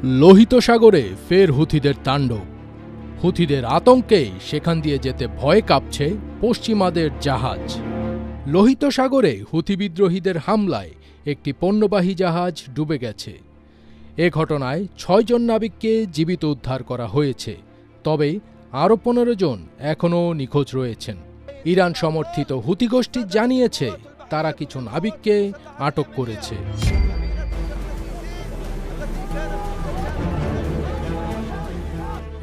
লোহিত সাগরে ফের হুথিদের তাণ্ডব। হুথিদের আতঙ্কে সেখান দিয়ে যেতে ভয়ে কাঁপছে পশ্চিমাদের জাহাজ। লোহিত সাগরে হুথি বিদ্রোহীদের হামলায় একটি পণ্যবাহী জাহাজ ডুবে গেছে। এ ঘটনায় ৬ জন নাবিককে জীবিত উদ্ধার করা হয়েছে, তবে আরও ১৫ জন এখনও নিখোঁজ রয়েছেন। ইরান সমর্থিত হুথি গোষ্ঠী জানিয়েছে তারা কিছু নাবিককে আটক করেছে।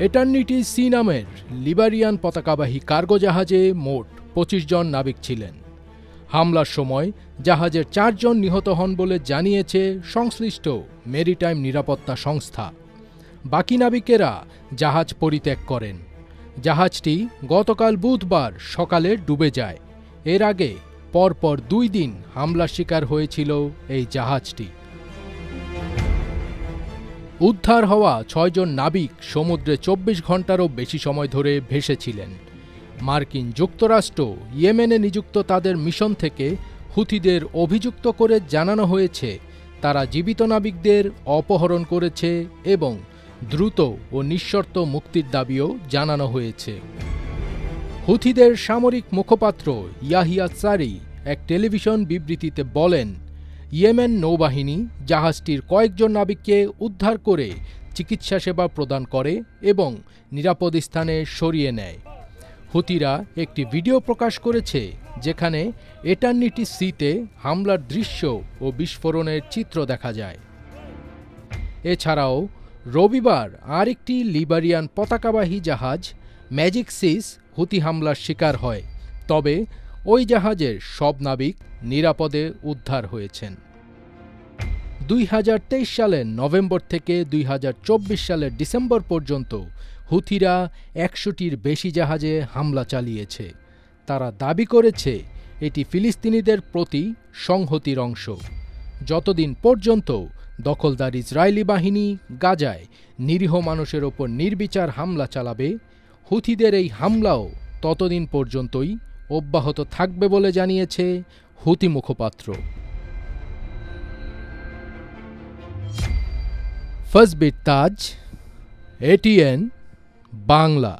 এটার্নিটি সি নামের লিবারিয়ান পতাকাবাহী কার্গো জাহাজে মোট ২৫ জন নাবিক ছিলেন। হামলার সময় জাহাজের ৪ জন নিহত হন বলে জানিয়েছে সংশ্লিষ্ট মেরিটাইম নিরাপত্তা সংস্থা। বাকি নাবিকেরা জাহাজ পরিত্যাগ করেন। জাহাজটি গতকাল বুধবার সকালে ডুবে যায়। এর আগে পরপর ২ দিন হামলার শিকার হয়েছিল এই জাহাজটি। উদ্ধার হওয়া ৬ জন নাবিক সমুদ্রে ২৪ ঘন্টারও বেশি সময় ধরে ভেসেছিলেন। মার্কিন যুক্তরাষ্ট্র ইয়েমেনে নিযুক্ত তাদের মিশন থেকে হুথিদের অভিযুক্ত করে জানানো হয়েছে তারা জীবিত নাবিকদের অপহরণ করেছে এবং দ্রুত ও নিঃশর্ত মুক্তির দাবিও জানানো হয়েছে। হুথিদের সামরিক মুখপাত্র ইয়াহিয়া সারি এক টেলিভিশন বিবৃতিতে বলেন, ইয়েমেন নৌবাহিনী জাহাজটির কয়েকজন নাবিককে উদ্ধার করে চিকিৎসা সেবা প্রদান করে এবং নিরাপদ স্থানে সরিয়ে নেয়। হুথিরা একটি ভিডিও প্রকাশ করেছে যেখানে এটার্নিটি সিতে হামলার দৃশ্য ও বিস্ফোরণের চিত্র দেখা যায়। এছাড়াও রবিবার আরেকটি লিবারিয়ান পতাকাবাহী জাহাজ ম্যাজিক সিস হুথি হামলার শিকার হয়, তবে ওই জাহাজের সব নাবিক নিরাপদে উদ্ধার হয়েছেন। ২০২৩ সালের নভেম্বর থেকে ২০২৪ সালের ডিসেম্বর পর্যন্ত হুথিরা ১০০টির বেশি জাহাজে হামলা চালিয়েছে। তারা দাবি করেছে এটি ফিলিস্তিনিদের প্রতি সংহতির অংশ। যতদিন পর্যন্ত দখলদার ইসরায়েলি বাহিনী গাজায় নিরীহ মানুষের ওপর নির্বিচার হামলা চালাবে, হুথিদের এই হামলাও ততদিন পর্যন্তই অব্যাহত থাকবে বলে জানিয়েছে হুথি মুখপাত্র। ফজবির তাজ, এটিএন বাংলা।